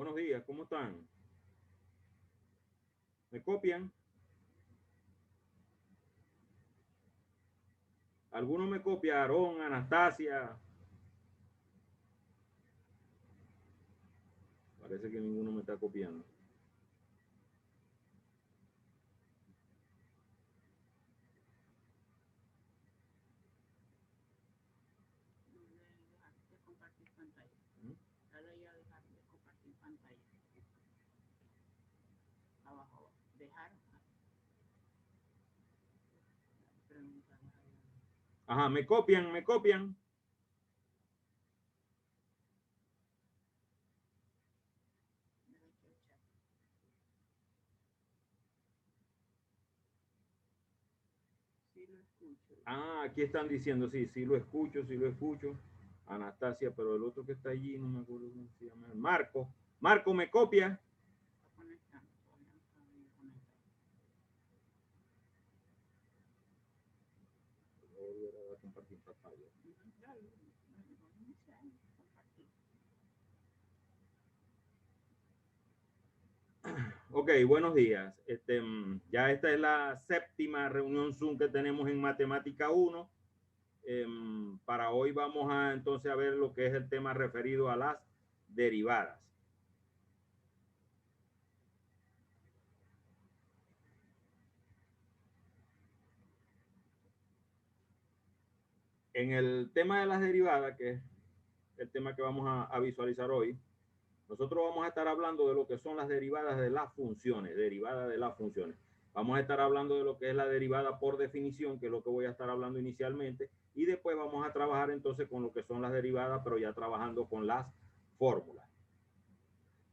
Buenos días, ¿cómo están? ¿Me copian? ¿Alguno me copia? Aarón, Anastasia. Parece que ninguno me está copiando. Ajá, me copian, me copian. Ah, aquí están diciendo, sí, sí lo escucho, sí lo escucho. Anastasia, pero el otro que está allí, no me acuerdo cómo se llama. Marco. Marco, ¿me copia? Voy a compartir pantalla. Ok, buenos días. Ya esta es la séptima reunión Zoom que tenemos en Matemática 1. Para hoy vamos a entonces a ver lo que es el tema referido a las derivadas. En el tema de las derivadas, que es el tema que vamos a visualizar hoy, nosotros vamos a estar hablando de lo que son las derivadas de las funciones, derivadas de las funciones. Vamos a estar hablando de lo que es la derivada por definición, que es lo que voy a estar hablando inicialmente, y después vamos a trabajar entonces con lo que son las derivadas, pero ya trabajando con las fórmulas.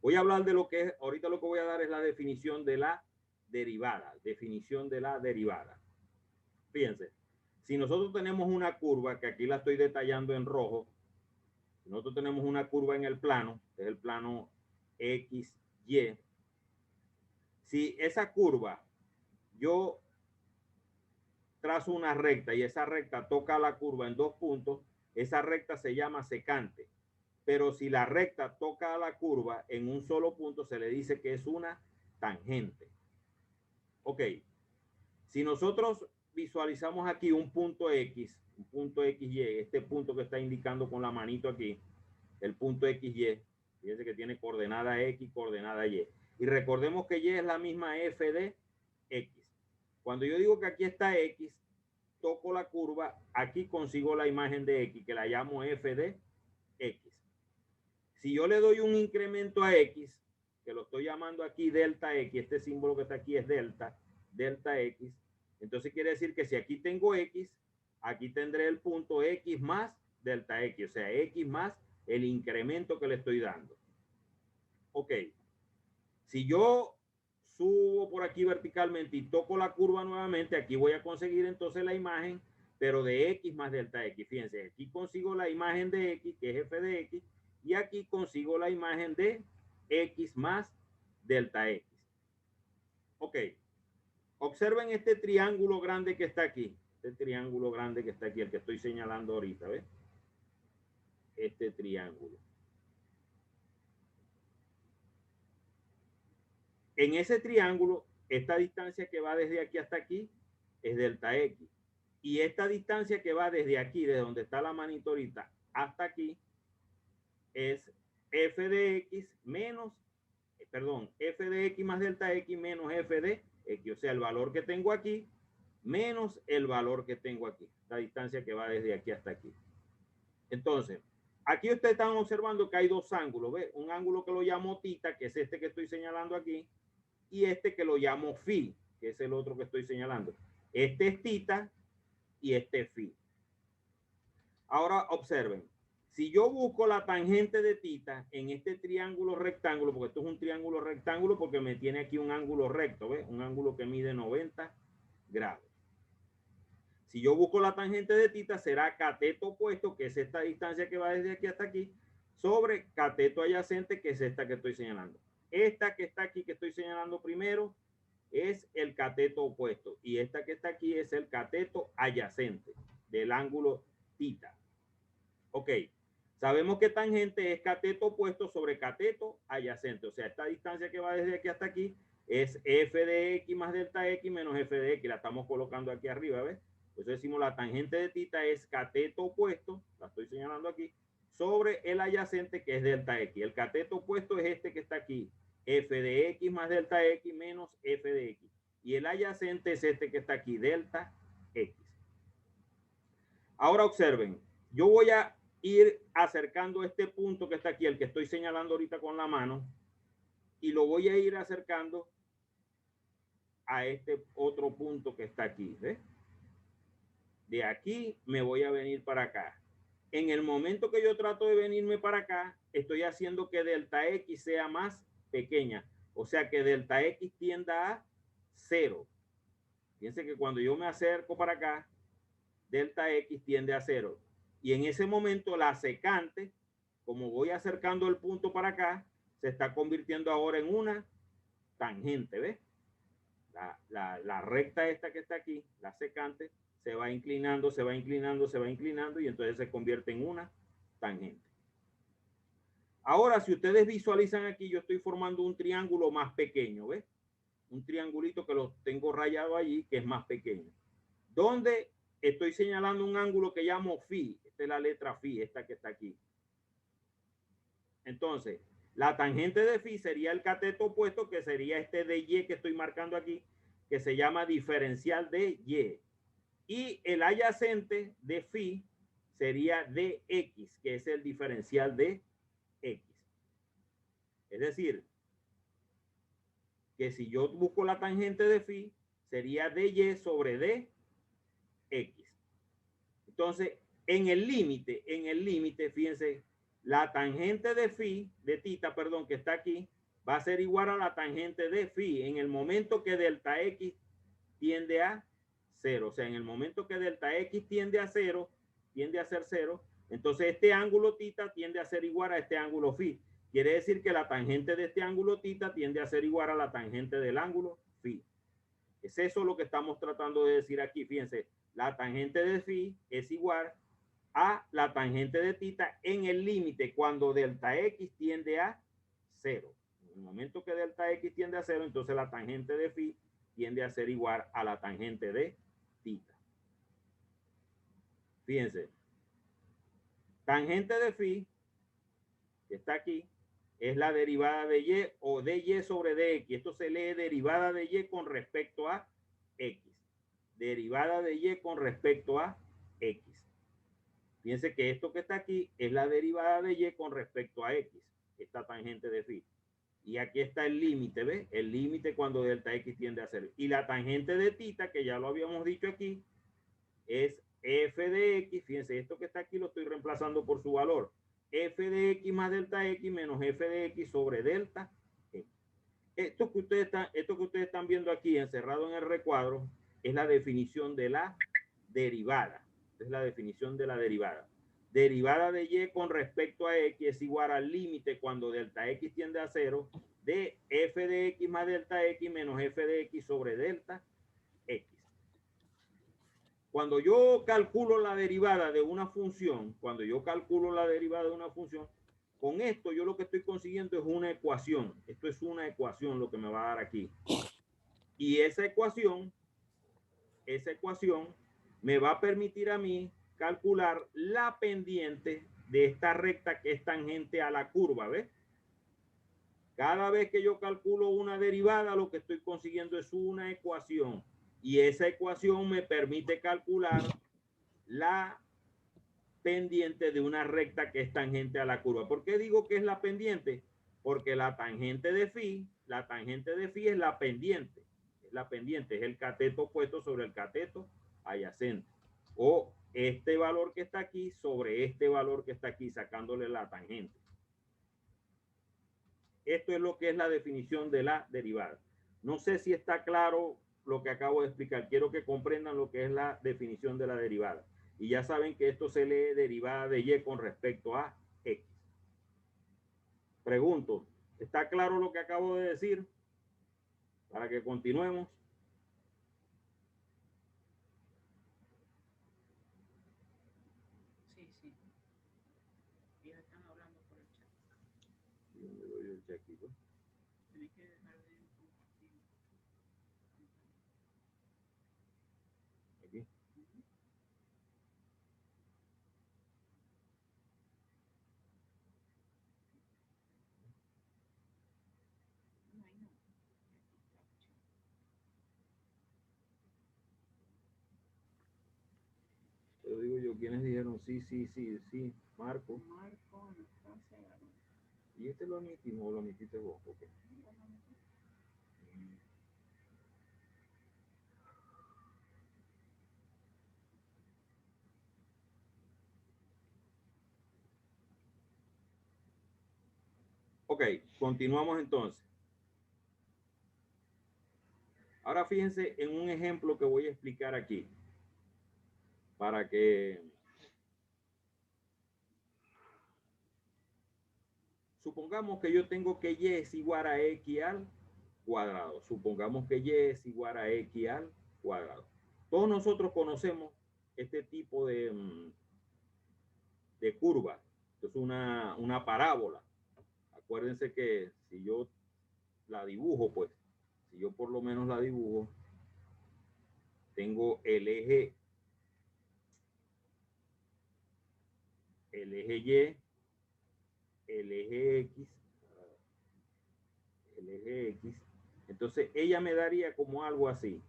Voy a hablar de lo que es, ahorita lo que voy a dar es la definición de la derivada, definición de la derivada. Fíjense, si nosotros tenemos una curva, que aquí la estoy detallando en rojo, si nosotros tenemos una curva en el plano, que es el plano XY, si esa curva yo trazo una recta y esa recta toca la curva en dos puntos, esa recta se llama secante. Pero si la recta toca la curva en un solo punto, se le dice que es una tangente. Ok, si nosotros visualizamos aquí un punto X, un punto XY, este punto que está indicando con la manito aquí, el punto XY, fíjense que tiene coordenada X, coordenada Y. Y recordemos que Y es la misma F de X. Cuando yo digo que aquí está X, toco la curva, aquí consigo la imagen de X, que la llamo F de X. Si yo le doy un incremento a X, que lo estoy llamando aquí delta X, este símbolo que está aquí es delta, delta X, entonces quiere decir que si aquí tengo X, aquí tendré el punto X más delta X, o sea, X más el incremento que le estoy dando. Ok, si yo subo por aquí verticalmente y toco la curva nuevamente, aquí voy a conseguir entonces la imagen, pero de X más delta X. Fíjense, aquí consigo la imagen de X, que es f de X, y aquí consigo la imagen de X más delta X. Ok, observen este triángulo grande que está aquí, este triángulo grande que está aquí, el que estoy señalando ahorita, ¿ves? Este triángulo. En ese triángulo, esta distancia que va desde aquí hasta aquí es delta X. Y esta distancia que va desde aquí, de donde está la manito ahorita, hasta aquí, es f de x menos, perdón, f de x más delta x menos f de x. O sea, el valor que tengo aquí menos el valor que tengo aquí. La distancia que va desde aquí hasta aquí. Entonces, aquí ustedes están observando que hay dos ángulos. ¿Ve? Un ángulo que lo llamo tita, que es este que estoy señalando aquí, y este que lo llamo phi, que es el otro que estoy señalando. Este es tita y este es phi. Ahora observen, si yo busco la tangente de tita en este triángulo rectángulo, porque esto es un triángulo rectángulo porque me tiene aquí un ángulo recto, ¿ves? Un ángulo que mide 90 grados. Si yo busco la tangente de tita, será cateto opuesto, que es esta distancia que va desde aquí hasta aquí, sobre cateto adyacente, que es esta que estoy señalando. Esta que está aquí, que estoy señalando primero, es el cateto opuesto. Y esta que está aquí es el cateto adyacente del ángulo tita. Ok. Sabemos que tangente es cateto opuesto sobre cateto adyacente. O sea, esta distancia que va desde aquí hasta aquí es f de x más delta x menos f de x. La estamos colocando aquí arriba, ¿ves? Por eso decimos la tangente de tita es cateto opuesto, la estoy señalando aquí, sobre el adyacente que es delta x. El cateto opuesto es este que está aquí, f de x más delta x menos f de x. Y el adyacente es este que está aquí, delta x. Ahora observen, yo voy a ir acercando este punto que está aquí, el que estoy señalando ahorita con la mano, y lo voy a ir acercando a este otro punto que está aquí, ¿ves? De aquí me voy a venir para acá. En el momento que yo trato de venirme para acá, estoy haciendo que delta x sea más pequeña. O sea que delta x tienda a 0. Fíjense que cuando yo me acerco para acá, delta x tiende a 0. Y en ese momento la secante, como voy acercando el punto para acá, se está convirtiendo ahora en una tangente, ¿ves? La recta esta que está aquí, la secante, se va inclinando, se va inclinando, se va inclinando y entonces se convierte en una tangente. Ahora, si ustedes visualizan aquí, yo estoy formando un triángulo más pequeño, ¿ves? Un triangulito que lo tengo rayado allí, que es más pequeño. Donde estoy señalando un ángulo que llamo phi. Esta es la letra phi, esta que está aquí. Entonces, la tangente de phi sería el cateto opuesto, que sería este de y que estoy marcando aquí, que se llama diferencial de y. Y el adyacente de phi sería dx, que es el diferencial de x. Es decir, que si yo busco la tangente de phi, sería dy sobre dx. Entonces, en el límite, fíjense, la tangente de phi, de tita, perdón, que está aquí, va a ser igual a la tangente de phi en el momento que delta x tiende a 0. O sea, en el momento que delta x tiende a 0, tiende a ser 0, entonces este ángulo tita tiende a ser igual a este ángulo phi. Quiere decir que la tangente de este ángulo tita tiende a ser igual a la tangente del ángulo phi. Es eso lo que estamos tratando de decir aquí. Fíjense, la tangente de phi es igual a la tangente de tita en el límite cuando delta x tiende a 0. En el momento que delta x tiende a 0, entonces la tangente de phi tiende a ser igual a la tangente de tita. Fíjense, tangente de phi, que está aquí, es la derivada de y o de y sobre dx. Esto se lee derivada de y con respecto a x. Derivada de y con respecto a x. Fíjense que esto que está aquí es la derivada de y con respecto a x, esta tangente de phi. Y aquí está el límite, ¿ves? El límite cuando delta x tiende a 0. Y la tangente de tita, que ya lo habíamos dicho aquí, es f de x. Fíjense, esto que está aquí lo estoy reemplazando por su valor. F de x más delta x menos f de x sobre delta x. Esto que ustedes están viendo aquí encerrado en el recuadro es la definición de la derivada. Es la definición de la derivada. Derivada de y con respecto a x es igual al límite cuando delta x tiende a 0 de f de x más delta x menos f de x sobre delta x. Cuando yo calculo la derivada de una función, con esto yo lo que estoy consiguiendo es una ecuación. Esto es una ecuación lo que me va a dar aquí. Y esa ecuación me va a permitir a mí calcular la pendiente de esta recta que es tangente a la curva, ¿ves? Cada vez que yo calculo una derivada, lo que estoy consiguiendo es una ecuación. Y esa ecuación me permite calcular la pendiente de una recta que es tangente a la curva. ¿Por qué digo que es la pendiente? Porque la tangente de phi es la pendiente. Es el cateto opuesto sobre el cateto adyacente. O este valor que está aquí sobre este valor que está aquí, sacándole la tangente. Esto es lo que es la definición de la derivada. No sé si está claro lo que acabo de explicar. Quiero que comprendan lo que es la definición de la derivada. Y ya saben que esto se lee derivada de y con respecto a x. Pregunto, ¿está claro lo que acabo de decir? Para que continuemos. Sí, sí. Ellos están hablando por el chat. ¿Y dónde doy el chat aquí, pues? Tienes que dejar de compartir. Aquí. No, ahí no. Pero digo yo, ¿quiénes dijeron sí, sí, sí, sí? Marco. Marco, Anastasia, Aaron. ¿Y este lo admitimos o lo admitiste vos? ¿O qué? Ok, continuamos entonces. Ahora fíjense en un ejemplo que voy a explicar aquí. Para que... Supongamos que yo tengo que y es igual a x al cuadrado. Supongamos que y es igual a x al cuadrado. Todos nosotros conocemos este tipo de curva. Es una parábola. Acuérdense que si yo la dibujo, pues, si yo por lo menos la dibujo, tengo el eje Y, el eje X, el eje X. Entonces ella me daría como algo así.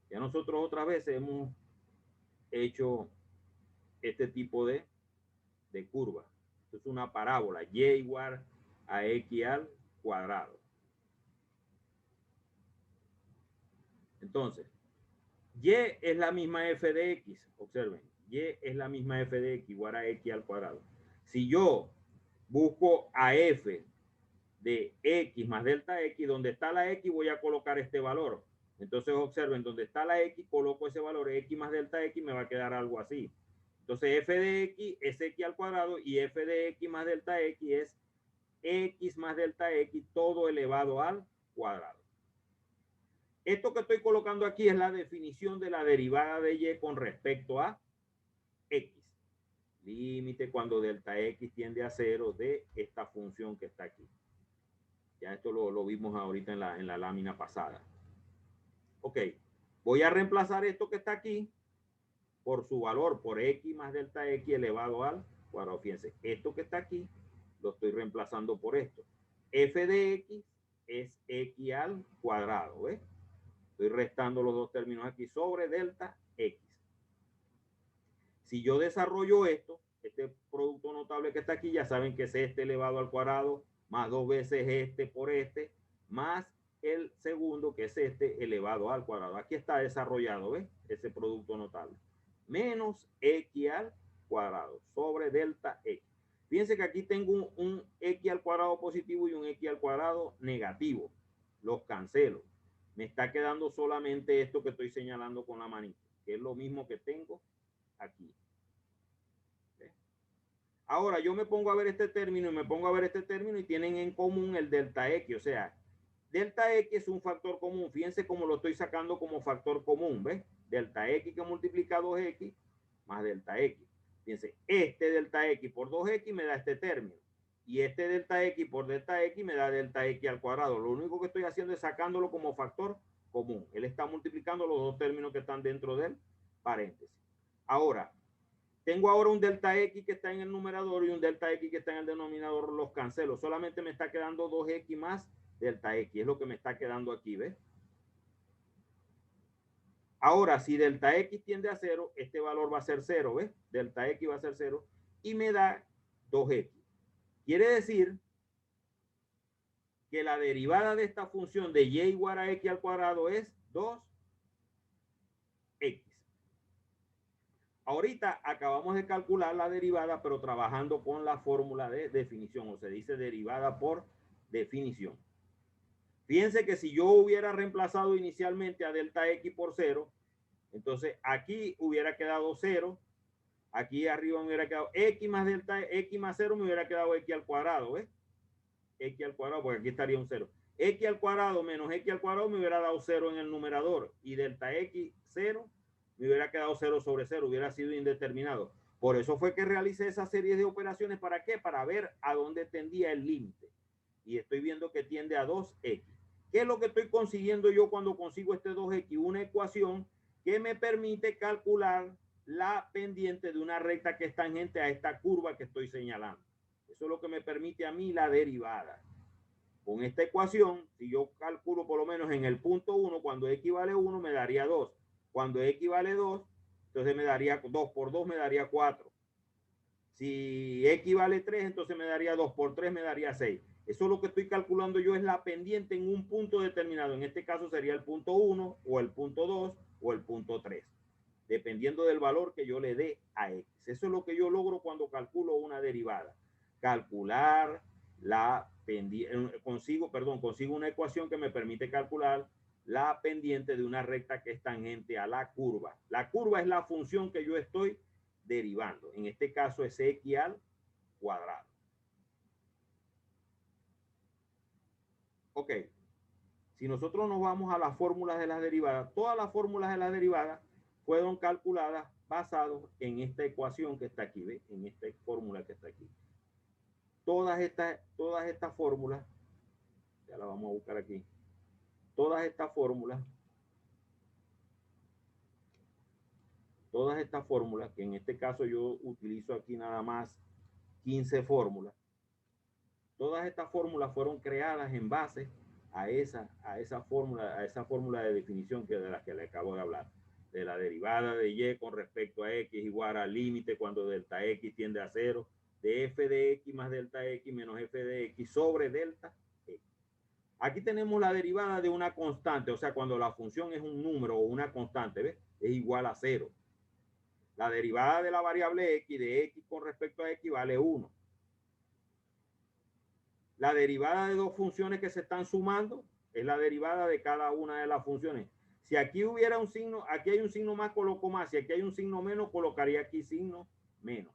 Ya nosotros otras veces hemos hecho este tipo de curva. Esto es una parábola, y igual a x al cuadrado. Entonces, y es la misma f de x, observen, y es la misma f de x igual a x al cuadrado. Si yo busco a f de x más delta x, donde está la x voy a colocar este valor. Entonces observen, donde está la x coloco ese valor, x más delta x, me va a quedar algo así. Entonces f de x es x al cuadrado y f de x más delta x es x más delta x todo elevado al cuadrado. Esto que estoy colocando aquí es la definición de la derivada de y con respecto a x. Límite cuando delta x tiende a 0 de esta función que está aquí. Ya esto lo vimos ahorita en la lámina pasada. Ok, voy a reemplazar esto que está aquí por su valor, por x más delta x elevado al cuadrado. Fíjense, esto que está aquí lo estoy reemplazando por esto. F de x es x al cuadrado, ¿ves? Estoy restando los dos términos aquí sobre delta x. Si yo desarrollo esto, este producto notable que está aquí, ya saben que es este elevado al cuadrado más 2 veces este por este, más el segundo que es este elevado al cuadrado. Aquí está desarrollado, ¿ves? Ese producto notable. Menos x al cuadrado sobre delta x. Fíjense que aquí tengo un x al cuadrado positivo y un x al cuadrado negativo. Los cancelo. Me está quedando solamente esto que estoy señalando con la manita, que es lo mismo que tengo aquí. Ahora yo me pongo a ver este término y me pongo a ver este término y tienen en común el delta x, o sea, delta x es un factor común. Fíjense cómo lo estoy sacando como factor común, ¿ves? Delta x que multiplica 2x más delta x. Fíjense, este delta x por 2x me da este término. Y este delta x por delta x me da delta x al cuadrado. Lo único que estoy haciendo es sacándolo como factor común. Él está multiplicando los dos términos que están dentro del paréntesis. Ahora, tengo ahora un delta x que está en el numerador y un delta x que está en el denominador, los cancelo. Solamente me está quedando 2x más delta x. Es lo que me está quedando aquí, ¿ves? Ahora, si delta x tiende a 0, este valor va a ser 0, ¿ves? Delta x va a ser 0 y me da 2x. Quiere decir que la derivada de esta función de y igual a x al cuadrado es 2x. Ahorita acabamos de calcular la derivada, pero trabajando con la fórmula de definición, o se dice derivada por definición. Fíjense que si yo hubiera reemplazado inicialmente a delta x por 0, entonces aquí hubiera quedado 0, aquí arriba me hubiera quedado x más delta x más 0, me hubiera quedado x al cuadrado, ¿ves? X al cuadrado, porque aquí estaría un 0. X al cuadrado menos x al cuadrado me hubiera dado 0 en el numerador y delta x 0 me hubiera quedado 0 sobre 0, hubiera sido indeterminado. Por eso fue que realicé esa serie de operaciones. ¿Para qué? Para ver a dónde tendía el límite. Y estoy viendo que tiende a 2x. ¿Qué es lo que estoy consiguiendo yo cuando consigo este 2x? Una ecuación que me permite calcular la pendiente de una recta que es tangente a esta curva que estoy señalando. Eso es lo que me permite a mí la derivada. Con esta ecuación, si yo calculo por lo menos en el punto 1, cuando x vale 1, me daría 2. Cuando x vale 2, entonces me daría 2 por 2, me daría 4. Si x vale 3, entonces me daría 2 por 3, me daría 6. Eso es lo que estoy calculando yo, es la pendiente en un punto determinado. En este caso sería el punto 1 o el punto 2 o el punto 3, dependiendo del valor que yo le dé a x. Eso es lo que yo logro cuando calculo una derivada. Calcular la pendiente, consigo una ecuación que me permite calcular la pendiente de una recta que es tangente a la curva. La curva es la función que yo estoy derivando. En este caso es x al cuadrado. Ok. Si nosotros nos vamos a las fórmulas de las derivadas, todas las fórmulas de las derivadas fueron calculadas basadas en esta ecuación que está aquí, ¿ve? En esta fórmula que está aquí. Todas estas fórmulas, ya la vamos a buscar aquí, todas estas fórmulas, que en este caso yo utilizo aquí nada más 15 fórmulas, todas estas fórmulas fueron creadas en base a esa fórmula de definición de la que le acabo de hablar, de la derivada de y con respecto a x igual al límite cuando delta x tiende a 0, de f de x más delta x menos f de x sobre delta x. Aquí tenemos la derivada de una constante, o sea, cuando la función es un número o una constante, ¿ves? Es igual a 0. La derivada de la variable x de x con respecto a x vale 1. La derivada de dos funciones que se están sumando es la derivada de cada una de las funciones. Si aquí hubiera un signo, aquí hay un signo más, coloco más. Si aquí hay un signo menos, colocaría aquí signo menos.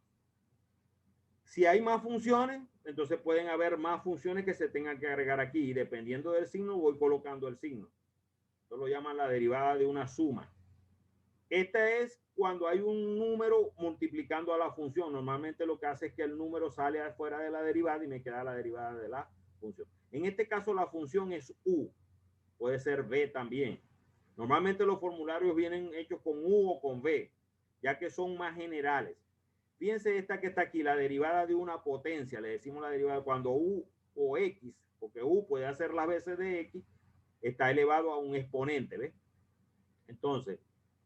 Si hay más funciones, entonces pueden haber más funciones que se tengan que agregar aquí. Y dependiendo del signo, voy colocando el signo. Esto lo llaman la derivada de una suma. Esta es cuando hay un número multiplicando a la función. Normalmente lo que hace es que el número sale afuera de la derivada y me queda la derivada de la función. En este caso la función es u. Puede ser b también. Normalmente los formularios vienen hechos con u o con b, ya que son más generales. Fíjense esta que está aquí, la derivada de una potencia. Le decimos la derivada cuando u o x, porque u puede hacer las veces de x, está elevado a un exponente, ¿ves? Entonces,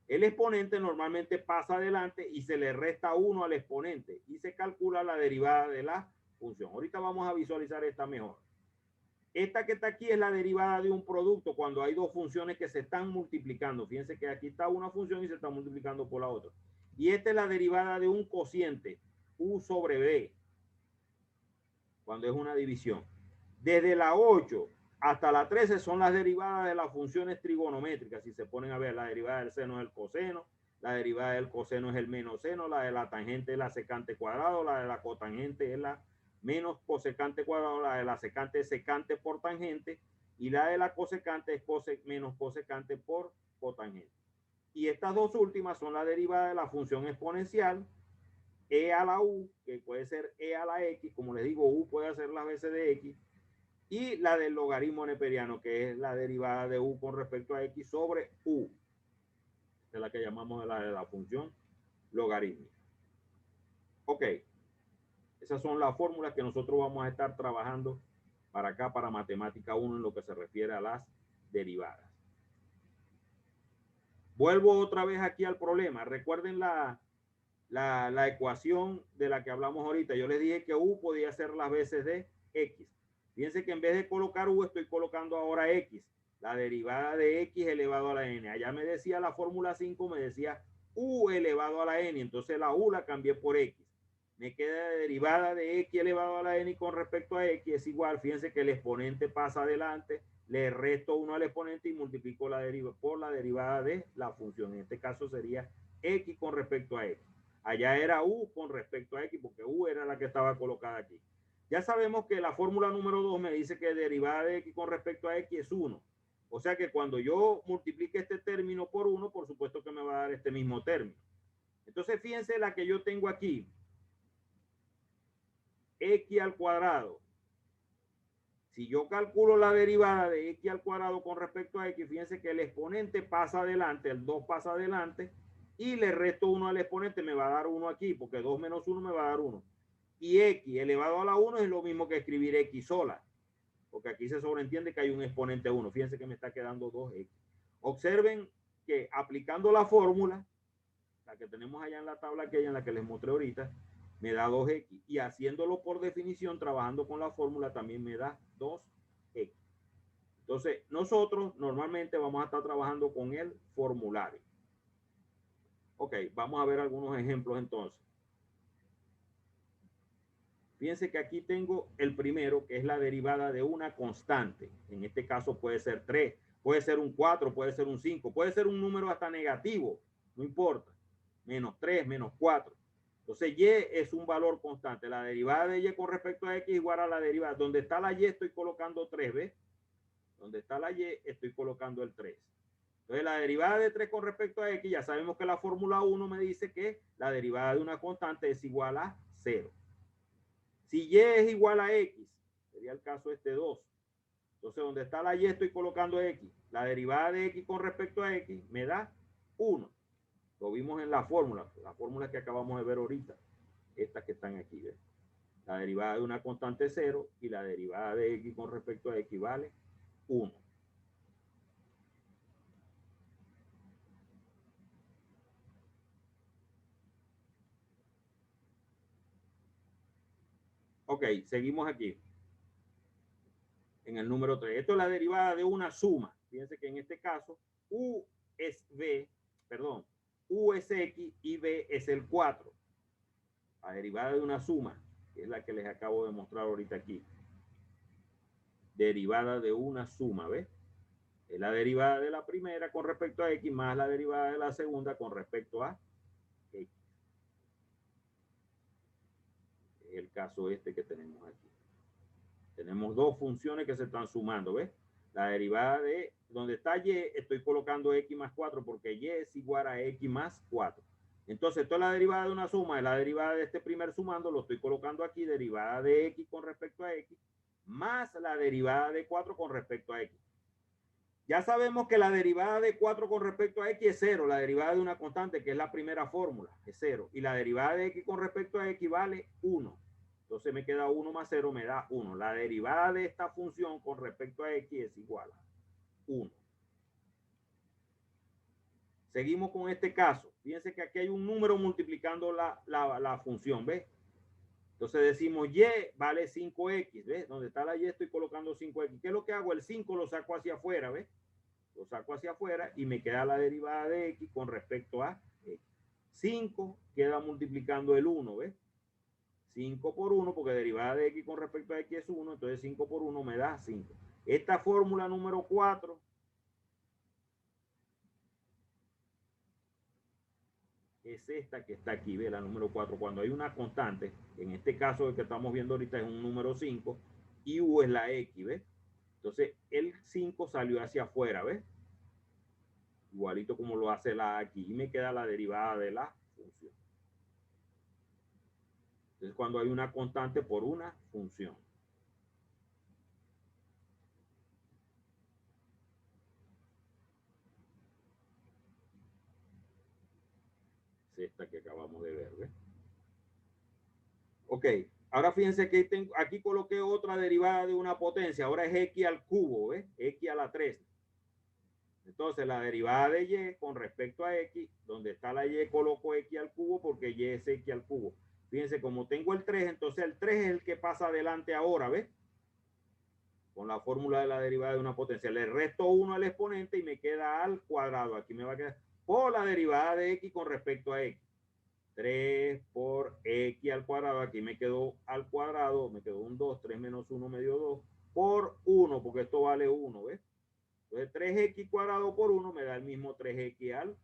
el exponente normalmente pasa adelante y se le resta 1 al exponente y se calcula la derivada de la función. Ahorita vamos a visualizar esta mejor. Esta que está aquí es la derivada de un producto cuando hay dos funciones que se están multiplicando. Fíjense que aquí está una función y se está multiplicando por la otra. Y esta es la derivada de un cociente, u sobre b, cuando es una división. Desde la 8 hasta la 13 son las derivadas de las funciones trigonométricas. Si se ponen a ver, la derivada del seno es el coseno, la derivada del coseno es el menos seno, la de la tangente es la secante cuadrado, la de la cotangente es la menos cosecante cuadrado, la de la secante es secante por tangente y la de la cosecante es menos cosecante por cotangente. Y estas dos últimas son la derivada de la función exponencial, e a la u, que puede ser e a la x, como les digo, u puede hacer las veces de x, y la del logaritmo neperiano, que es la derivada de u con respecto a x sobre u. Esta es la que llamamos la función logarítmica. Ok. Esas son las fórmulas que nosotros vamos a estar trabajando para acá, para matemática 1, en lo que se refiere a las derivadas. Vuelvo otra vez aquí al problema. Recuerden la ecuación de la que hablamos ahorita. Yo les dije que u podía ser las veces de x. Fíjense que en vez de colocar u, estoy colocando ahora x. La derivada de x elevado a la n. Allá me decía la fórmula 5, me decía u elevado a la n. Entonces la u la cambié por x. Me queda la derivada de x elevado a la n con respecto a x es igual. Fíjense que el exponente pasa adelante. Le resto 1 al exponente y multiplico por la derivada de la función. En este caso sería x con respecto a x. Allá era u con respecto a x, porque u era la que estaba colocada aquí. Ya sabemos que la fórmula número 2 me dice que derivada de x con respecto a x es 1. O sea que cuando yo multiplique este término por 1, por supuesto que me va a dar este mismo término. Entonces, fíjense la que yo tengo aquí. X al cuadrado. Si yo calculo la derivada de X al cuadrado con respecto a X, fíjense que el exponente pasa adelante, el 2 pasa adelante, y le resto 1 al exponente, me va a dar 1 aquí, porque 2 menos 1 me va a dar 1. Y X elevado a la 1 es lo mismo que escribir X sola, porque aquí se sobreentiende que hay un exponente 1. Fíjense que me está quedando 2X. Observen que aplicando la fórmula, la que tenemos allá en la tabla aquella en la que les mostré ahorita, me da 2x. Y haciéndolo por definición, trabajando con la fórmula, también me da 2x. Entonces, nosotros normalmente vamos a estar trabajando con el formulario. Ok, vamos a ver algunos ejemplos entonces. Fíjense que aquí tengo el primero, que es la derivada de una constante. En este caso puede ser 3, puede ser un 4, puede ser un 5, puede ser un número hasta negativo, no importa. Menos 3, menos 4. Entonces, y es un valor constante. La derivada de y con respecto a x igual a la derivada. Donde está la y estoy colocando 3, ¿ves? Donde está la y estoy colocando el 3. Entonces, la derivada de 3 con respecto a x, ya sabemos que la fórmula 1 me dice que la derivada de una constante es igual a 0. Si y es igual a x, sería el caso este 2. Entonces, donde está la y estoy colocando x. La derivada de x con respecto a x me da 1. Lo vimos en la fórmula que acabamos de ver ahorita. Estas que están aquí, ¿ves? La derivada de una constante 0 y la derivada de x con respecto a x vale 1. Ok, seguimos aquí. En el número 3. Esto es la derivada de una suma. Fíjense que en este caso, U es B, perdón, U es X y B es el 4. La derivada de una suma, que es la que les acabo de mostrar ahorita aquí. Derivada de una suma, ¿ves? Es la derivada de la primera con respecto a X más la derivada de la segunda con respecto a X. Es el caso este que tenemos aquí. Tenemos dos funciones que se están sumando, ¿ves? La derivada de donde está y, estoy colocando x más 4 porque y es igual a x más 4. Entonces, esto es la derivada de una suma, es la derivada de este primer sumando, lo estoy colocando aquí, derivada de x con respecto a x, más la derivada de 4 con respecto a x. Ya sabemos que la derivada de 4 con respecto a x es 0, la derivada de una constante, que es la primera fórmula, es 0, y la derivada de x con respecto a x vale 1. Entonces me queda 1 más 0, me da 1. La derivada de esta función con respecto a x es igual a 1. Seguimos con este caso. Fíjense que aquí hay un número multiplicando la función, ¿ves? Entonces decimos y vale 5x, ¿ves? Donde está la y estoy colocando 5x. ¿Qué es lo que hago? El 5 lo saco hacia afuera, ¿ves? Lo saco hacia afuera y me queda la derivada de x con respecto a x. 5 queda multiplicando el 1, ¿ves? 5 por 1, porque derivada de x con respecto a x es 1, entonces 5 por 1 me da 5. Esta fórmula número 4 es esta que está aquí, ¿ve? La número 4. Cuando hay una constante, en este caso el que estamos viendo ahorita es un número 5, y u es la x, ¿ves? Entonces el 5 salió hacia afuera, ¿ves? Igualito como lo hace la aquí, y me queda la derivada de la función. Entonces cuando hay una constante por una función. Es esta que acabamos de ver, ¿ves? Ok, ahora fíjense que aquí coloqué otra derivada de una potencia, ahora es x al cubo, ¿ves? X a la 3. Entonces la derivada de y con respecto a x, donde está la y coloco x al cubo porque y es x al cubo. Fíjense, como tengo el 3, entonces el 3 es el que pasa adelante ahora, ¿ves? Con la fórmula de la derivada de una potencia. Le resto 1 al exponente y me queda al cuadrado. Aquí me va a quedar por la derivada de x con respecto a x. 3 por x al cuadrado, aquí me quedó al cuadrado, me quedó un 2, 3 menos 1 me dio 2, por 1, porque esto vale 1, ¿ves? Entonces 3x cuadrado por 1 me da el mismo 3x al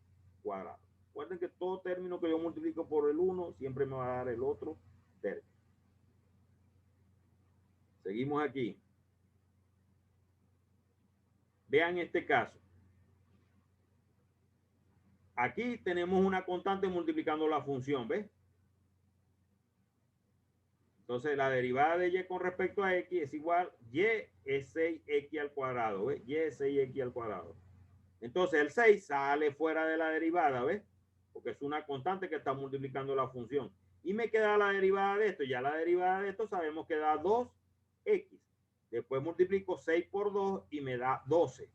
cuadrado. Recuerden que todo término que yo multiplico por el 1 siempre me va a dar el otro término. Seguimos aquí. Vean este caso. Aquí tenemos una constante multiplicando la función, ¿ves? Entonces, la derivada de y con respecto a x es igual, y es 6x al cuadrado, ¿ves? Y es 6x al cuadrado. Entonces, el 6 sale fuera de la derivada, ¿ves? Porque es una constante que está multiplicando la función. Y me queda la derivada de esto. Ya la derivada de esto sabemos que da 2x. Después multiplico 6 por 2 y me da 12x.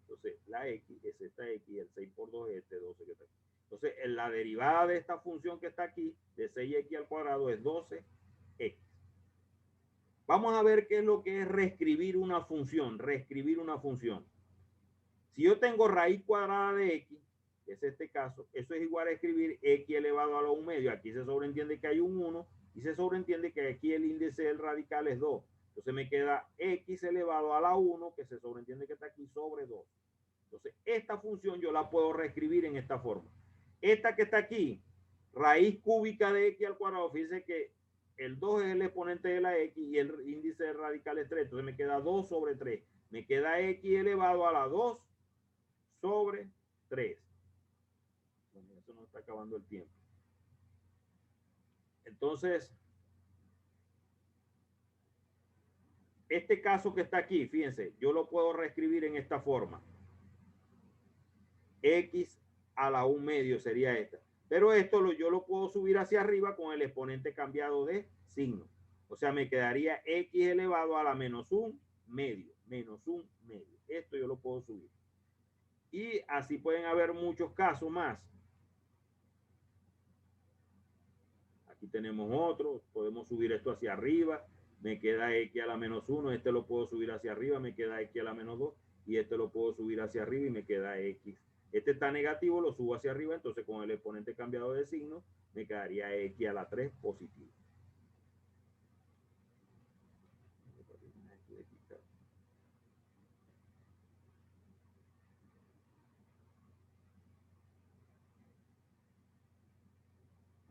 Entonces, la x es esta x, el 6 por 2 es este 12 que está aquí. Entonces, la derivada de esta función que está aquí, de 6x al cuadrado, es 12x. Vamos a ver qué es lo que es reescribir una función. Reescribir una función. Si yo tengo raíz cuadrada de x, que es este caso, eso es igual a escribir x elevado a la 1 medio. Aquí se sobreentiende que hay un 1 y se sobreentiende que aquí el índice del radical es 2. Entonces me queda x elevado a la 1, que se sobreentiende que está aquí, sobre 2. Entonces, esta función yo la puedo reescribir en esta forma. Esta que está aquí, raíz cúbica de x al cuadrado, fíjense que el 2 es el exponente de la x y el índice del radical es 3. Entonces me queda 2 sobre 3. Me queda x elevado a la 2 sobre 3. Bueno, eso nos está acabando el tiempo. Entonces, este caso que está aquí, fíjense, yo lo puedo reescribir en esta forma. X a la 1 medio sería esta. Pero esto yo lo puedo subir hacia arriba con el exponente cambiado de signo. O sea, me quedaría x elevado a la menos 1 medio. Menos 1 medio. Esto yo lo puedo subir. Y así pueden haber muchos casos más. Aquí tenemos otro. Podemos subir esto hacia arriba. Me queda x a la menos 1. Este lo puedo subir hacia arriba. Me queda x a la menos 2. Y este lo puedo subir hacia arriba y me queda x. Este está negativo, lo subo hacia arriba. Entonces con el exponente cambiado de signo, me quedaría x a la 3 positivo.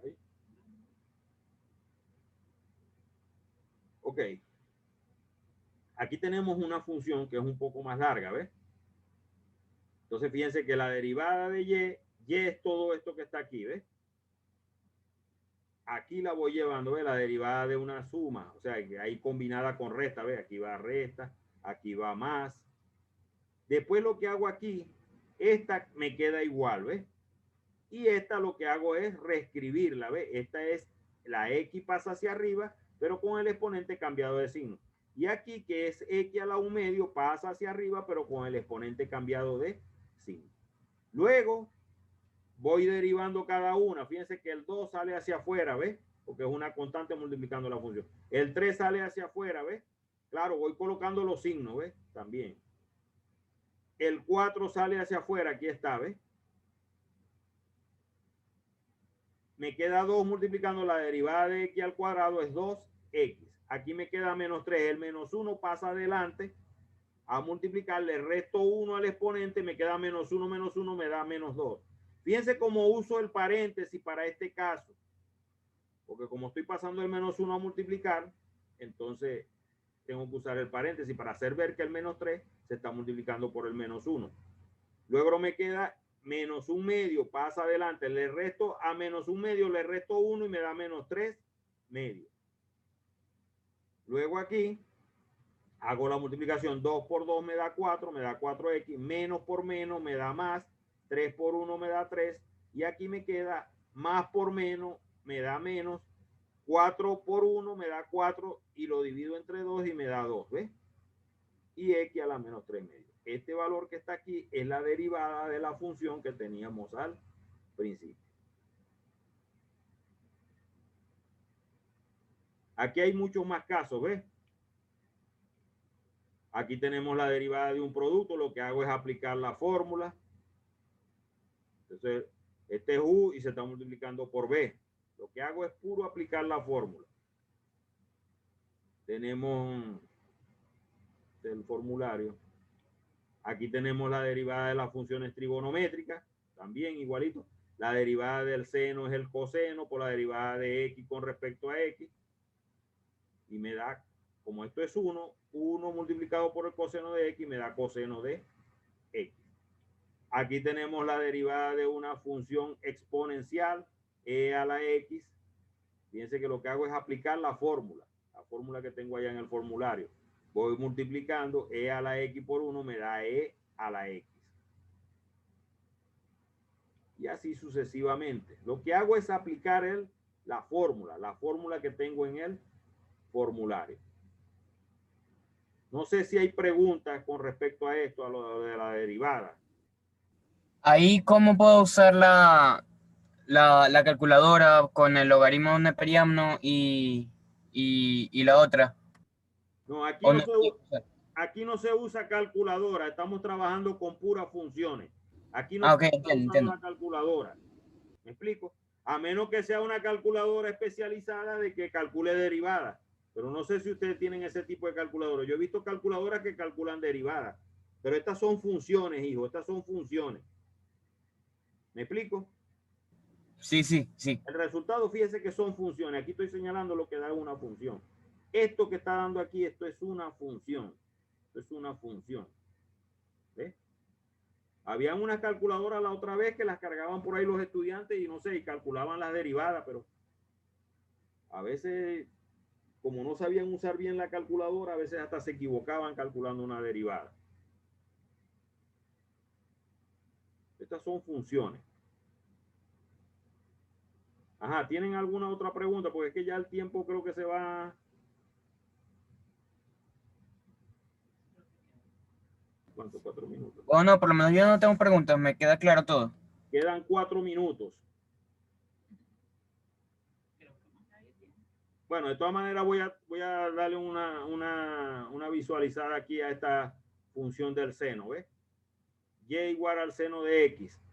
¿Ahí? Ok. Aquí tenemos una función que es un poco más larga, ¿ves? Entonces fíjense que la derivada de y es todo esto que está aquí, ¿ves? Aquí la voy llevando, ¿ves? La derivada de una suma, o sea, que ahí combinada con resta, ¿ves? Aquí va resta, aquí va más. Después lo que hago aquí, esta me queda igual, ¿ves? Y esta lo que hago es reescribirla, ¿ves? Esta es, la x pasa hacia arriba, pero con el exponente cambiado de signo. Y aquí, que es x a la 1 medio, pasa hacia arriba, pero con el exponente cambiado de signo. Luego, voy derivando cada una. Fíjense que el 2 sale hacia afuera, ¿ves? Porque es una constante multiplicando la función. El 3 sale hacia afuera, ¿ves? Claro, voy colocando los signos, ¿ves? También. El 4 sale hacia afuera, aquí está, ¿ves? Me queda 2 multiplicando la derivada de x al cuadrado es 2x. Aquí me queda menos 3. El menos 1 pasa adelante a multiplicar, le resto 1 al exponente, me queda menos 1 me da menos 2. Fíjense cómo uso el paréntesis para este caso. Porque como estoy pasando el menos 1 a multiplicar, entonces tengo que usar el paréntesis para hacer ver que el menos 3 se está multiplicando por el menos 1. Luego me queda menos 1 medio, pasa adelante, le resto a menos 1 medio, le resto 1 y me da menos 3 medio. Luego aquí hago la multiplicación, 2 por 2 me da 4, me da 4x, menos por menos me da más, 3 por 1 me da 3, y aquí me queda más por menos, me da menos, 4 por 1 me da 4 y lo divido entre 2 y me da 2, ¿ves? Y x a la menos 3 medio. Este valor que está aquí es la derivada de la función que teníamos al principio. Aquí hay muchos más casos, ¿ves? Aquí tenemos la derivada de un producto, lo que hago es aplicar la fórmula. Entonces, este es U y se está multiplicando por B. Lo que hago es puro aplicar la fórmula. Tenemos el formulario. Aquí tenemos la derivada de las funciones trigonométricas, también igualito. La derivada del seno es el coseno por la derivada de x con respecto a x. Y me da, como esto es 1 multiplicado por el coseno de x me da coseno de x. Aquí tenemos la derivada de una función exponencial, e a la x. Fíjense que lo que hago es aplicar la fórmula que tengo allá en el formulario. Voy multiplicando e a la x por 1, me da e a la x. Y así sucesivamente. Lo que hago es aplicar la fórmula que tengo en el formulario. No sé si hay preguntas con respecto a esto, a lo de la derivada. Ahí, ¿cómo puedo usar la calculadora con el logaritmo de un neperiano y la otra? No, ¿O no? aquí no se usa calculadora, estamos trabajando con puras funciones. Aquí no Ah, ok, se está entiendo, usando entiendo. la calculadora. ¿Me explico? A menos que sea una calculadora especializada de que calcule derivadas. Pero no sé si ustedes tienen ese tipo de calculadora. Yo he visto calculadoras que calculan derivadas. Pero estas son funciones, hijo. Estas son funciones. ¿Me explico? Sí, sí, sí. El resultado, fíjese que son funciones. Aquí estoy señalando lo que da una función. Esto que está dando aquí, esto es una función. Esto es una función. ¿Ves? Habían unas calculadoras la otra vez que las cargaban por ahí los estudiantes y no sé, y calculaban las derivadas, pero a veces, como no sabían usar bien la calculadora, a veces hasta se equivocaban calculando una derivada. Estas son funciones. Ajá, ¿tienen alguna otra pregunta? Porque es que ya el tiempo creo que se va. ¿Cuánto? 4 minutos. O no, por lo menos yo no tengo preguntas, me queda claro todo. Quedan 4 minutos. Bueno, de todas maneras voy a darle una visualizada aquí a esta función del seno, ¿ves? Y igual al seno de x.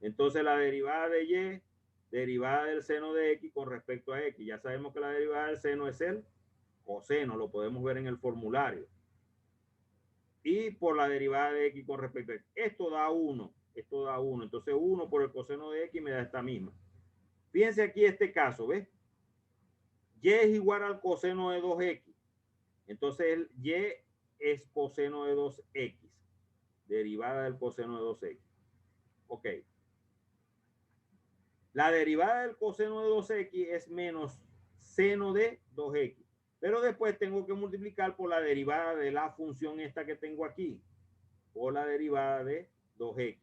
Entonces la derivada de y, derivada del seno de x con respecto a x. Ya sabemos que la derivada del seno es el coseno, lo podemos ver en el formulario. Y por la derivada de x con respecto a x. Esto da 1, esto da 1. Entonces 1 por el coseno de x me da esta misma. Fíjense aquí este caso, ¿ves? Y es igual al coseno de 2x. Entonces el y es coseno de 2x. Derivada del coseno de 2x. Ok. La derivada del coseno de 2x es menos seno de 2x. Pero después tengo que multiplicar por la derivada de la función esta que tengo aquí. Por la derivada de 2x.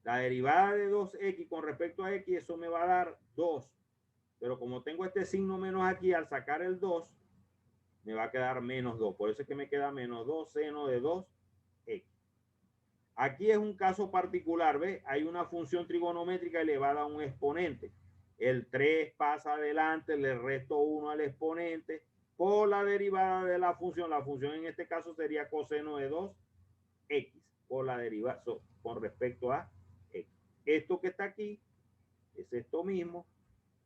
La derivada de 2x con respecto a x, eso me va a dar 2. Pero como tengo este signo menos aquí, al sacar el 2, me va a quedar menos 2. Por eso es que me queda menos 2 seno de 2x. Aquí es un caso particular, ¿ves? Hay una función trigonométrica elevada a un exponente. El 3 pasa adelante, le resto 1 al exponente por la derivada de la función. La función en este caso sería coseno de 2x por la derivada con respecto a x. Esto que está aquí es esto mismo.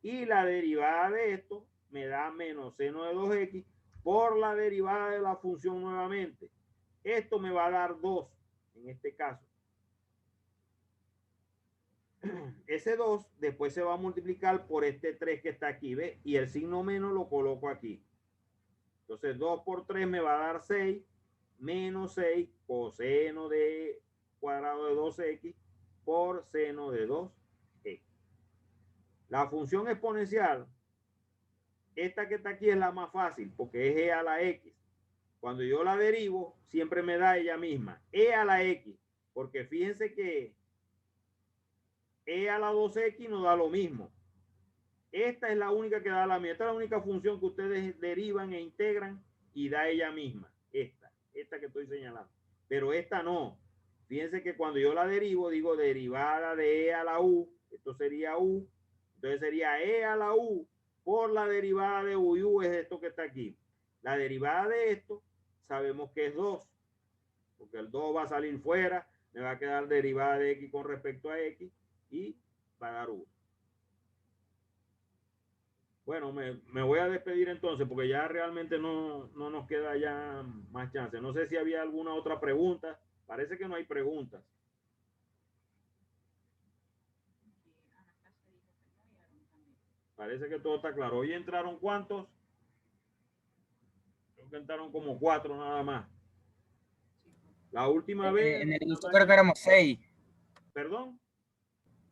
Y la derivada de esto me da menos seno de 2x por la derivada de la función nuevamente. Esto me va a dar 2 en este caso. Ese 2 después se va a multiplicar por este 3 que está aquí, ¿ves? Y el signo menos lo coloco aquí. Entonces 2 por 3 me va a dar 6, menos 6 coseno de cuadrado de 2x por seno de 2x. La función exponencial, esta que está aquí es la más fácil porque es e a la x. Cuando yo la derivo, siempre me da ella misma, e a la x, porque fíjense que e a la 2x nos da lo mismo. Esta es la única que da la misma. Esta es la única función que ustedes derivan e integran y da ella misma. Esta que estoy señalando. Pero esta no. Fíjense que cuando yo la derivo, digo derivada de e a la u. Esto sería u. Entonces sería e a la u por la derivada de u. Y u es esto que está aquí. La derivada de esto sabemos que es 2. Porque el 2 va a salir fuera. Me va a quedar derivada de x con respecto a x. Y va a dar 1. Bueno, me voy a despedir entonces porque ya realmente no nos queda ya más chance. No sé si había alguna otra pregunta. Parece que no hay preguntas. Parece que todo está claro. Hoy entraron ¿cuántos? Creo que entraron como 4 nada más. La última vez, En el curso creo que éramos 6. perdón,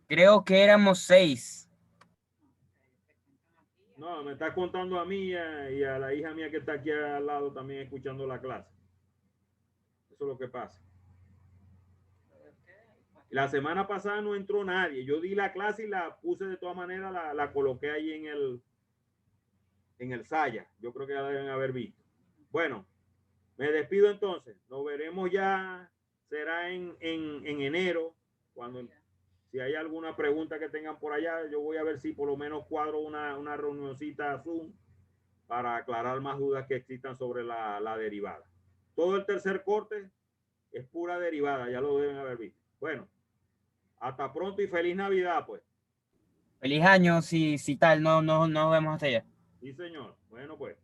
Creo que éramos 6. no, me está contando a mí y a la hija mía que está aquí al lado también escuchando la clase. Eso es lo que pasa. La semana pasada no entró nadie. Yo di la clase y la puse de todas maneras, la coloqué ahí en el Saya. Yo creo que ya la deben haber visto. Bueno, me despido entonces. Nos veremos ya, será en enero, cuando si hay alguna pregunta que tengan por allá, yo voy a ver si por lo menos cuadro una reunioncita Zoom para aclarar más dudas que existan sobre la derivada. Todo el tercer corte es pura derivada, ya lo deben haber visto. Bueno, hasta pronto y feliz Navidad, pues. Feliz año, si tal, no vemos hasta allá. Sí, señor. Bueno, pues.